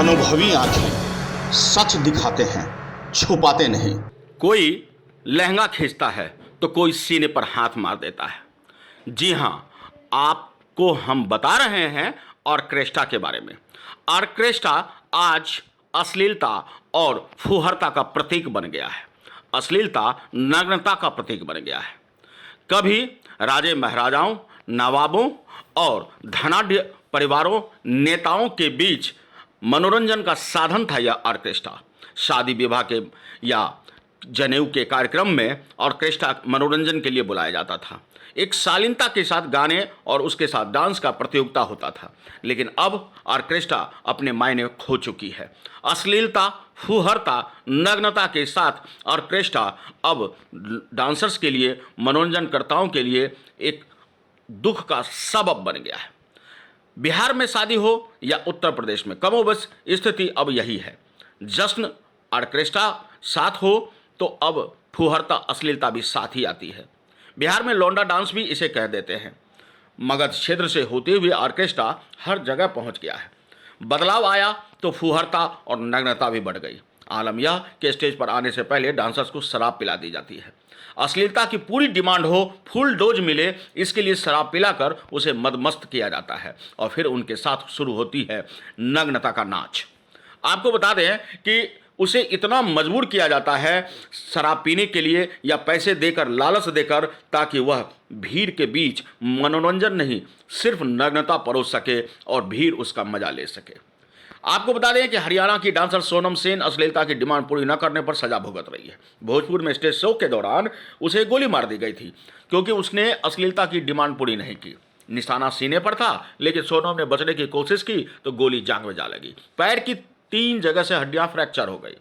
अनुभवी आंखें सच दिखाते हैं, छुपाते नहीं। कोई लहंगा खींचता है तो कोई सीने पर हाथ मार देता है। जी हाँ, आपको हम बता रहे हैं ऑर्केस्ट्रा के बारे में। ऑर्केस्ट्रा आज अश्लीलता और फुहरता का प्रतीक बन गया है। अश्लीलता नग्नता का प्रतीक बन गया है। कभी राजे महाराजाओं, नवाबों और धनाढ्य परिवारों, नेताओं के बीच मनोरंजन का साधन था यह ऑर्केस्ट्रा। शादी विवाह के या जनेऊ के कार्यक्रम में ऑर्केस्ट्रा मनोरंजन के लिए बुलाया जाता था। एक शालीनता के साथ गाने और उसके साथ डांस का प्रतियोगिता होता था। लेकिन अब ऑर्केस्ट्रा अपने मायने खो चुकी है। अश्लीलता, फुहरता, नग्नता के साथ ऑर्केस्ट्रा अब डांसर्स के लिए, मनोरंजनकर्ताओं के लिए एक दुख का सबब बन गया है। बिहार में शादी हो या उत्तर प्रदेश में, कमोबेश स्थिति अब यही है। जश्न ऑर्केस्ट्रा साथ हो तो अब फुहरता, अश्लीलता भी साथ ही आती है। बिहार में लौंडा डांस भी इसे कह देते हैं। मगध क्षेत्र से होते हुए ऑर्केस्ट्रा हर जगह पहुंच गया है। बदलाव आया तो फुहरता और नग्नता भी बढ़ गई। आलम यह कि स्टेज पर आने से पहले डांसर्स को शराब पिला दी जाती है। अश्लीलता की पूरी डिमांड हो, फुल डोज मिले, इसके लिए शराब पिलाकर उसे मदमस्त किया जाता है और फिर उनके साथ शुरू होती है नग्नता का नाच। आपको बता दें कि उसे इतना मजबूर किया जाता है शराब पीने के लिए या पैसे देकर, लालच देकर, ताकि वह भीड़ के बीच मनोरंजन नहीं, सिर्फ नग्नता परोस सके और भीड़ उसका मजा ले सके। आपको बता दें कि हरियाणा की डांसर सोनम सेन अश्लीलता की डिमांड पूरी न करने पर सजा भुगत रही है। भोजपुर में स्टेज शो के दौरान उसे गोली मार दी गई थी क्योंकि उसने अश्लीलता की डिमांड पूरी नहीं की। निशाना सीने पर था, लेकिन सोनम ने बचने की कोशिश की तो गोली जांघ में जा लगी। पैर की 3 जगह से हड्डियां फ्रैक्चर हो गई।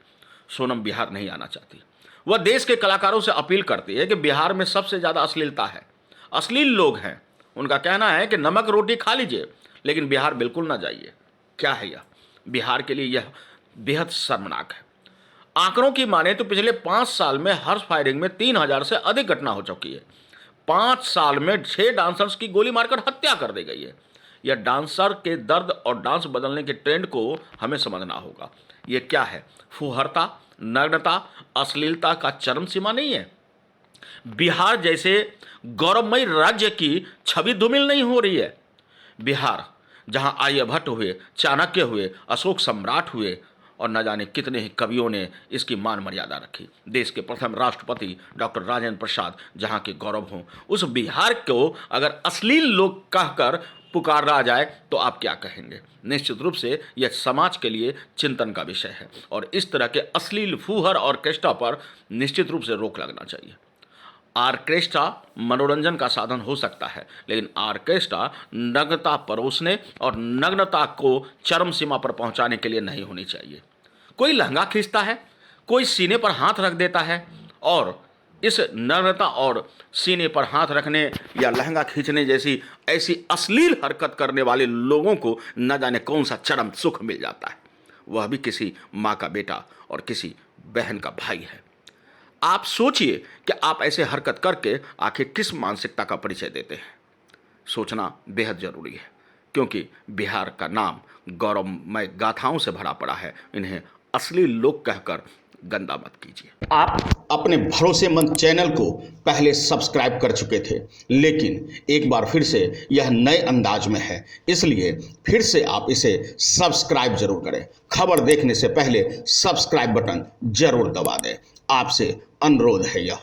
सोनम बिहार नहीं आना चाहती। वह देश के कलाकारों से अपील करती है कि बिहार में सबसे ज़्यादा अश्लीलता है, अश्लील लोग हैं। उनका कहना है कि नमक रोटी खा लीजिए, लेकिन बिहार बिल्कुल ना जाइए। क्या है यह? बिहार के लिए यह बेहद शर्मनाक है। आंकड़ों की माने तो पिछले 5 साल में हर्ष फायरिंग में 3000 से अधिक घटना हो चुकी है। 5 साल में 6 डांसर्स की गोली मारकर हत्या कर दी गई है। यह डांसर के दर्द और डांस बदलने के ट्रेंड को हमें समझना होगा। यह क्या है? फुहरता, नग्नता, अश्लीलता का चरम सीमा नहीं है। बिहार जैसे गौरवमयी राज्य की छवि धूमिल नहीं हो रही है। बिहार जहां आर्यभट्ट हुए, चाणक्य हुए, अशोक सम्राट हुए और न जाने कितने ही कवियों ने इसकी मान मर्यादा रखी। देश के प्रथम राष्ट्रपति डॉक्टर राजेंद्र प्रसाद जहां के गौरव हों, उस बिहार को अगर अश्लील लोग कहकर पुकारा जाए तो आप क्या कहेंगे? निश्चित रूप से यह समाज के लिए चिंतन का विषय है और इस तरह के अश्लील फूहर ऑर्केस्ट्रा पर निश्चित रूप से रोक लगना चाहिए। ऑर्केस्ट्रा मनोरंजन का साधन हो सकता है, लेकिन ऑर्केस्ट्रा नग्नता परोसने और नग्नता को चरम सीमा पर पहुंचाने के लिए नहीं होनी चाहिए। कोई लहंगा खींचता है, कोई सीने पर हाथ रख देता है और इस नग्नता और सीने पर हाथ रखने या लहंगा खींचने जैसी ऐसी अश्लील हरकत करने वाले लोगों को न जाने कौन सा चरम सुख मिल जाता है। वह भी किसी माँ का बेटा और किसी बहन का भाई है। आप सोचिए कि आप ऐसे हरकत करके आखिर किस मानसिकता का परिचय देते हैं। सोचना बेहद जरूरी है, क्योंकि बिहार का नाम गौरवमय गाथाओं से भरा पड़ा है। इन्हें अश्लील लोग कहकर गंदा मत कीजिए। आप अपने भरोसेमंद चैनल को पहले सब्सक्राइब कर चुके थे, लेकिन एक बार फिर से यह नए अंदाज में है, इसलिए फिर से आप इसे सब्सक्राइब जरूर करें। खबर देखने से पहले सब्सक्राइब बटन जरूर दबा दें। आपसे अनुरोध है यह।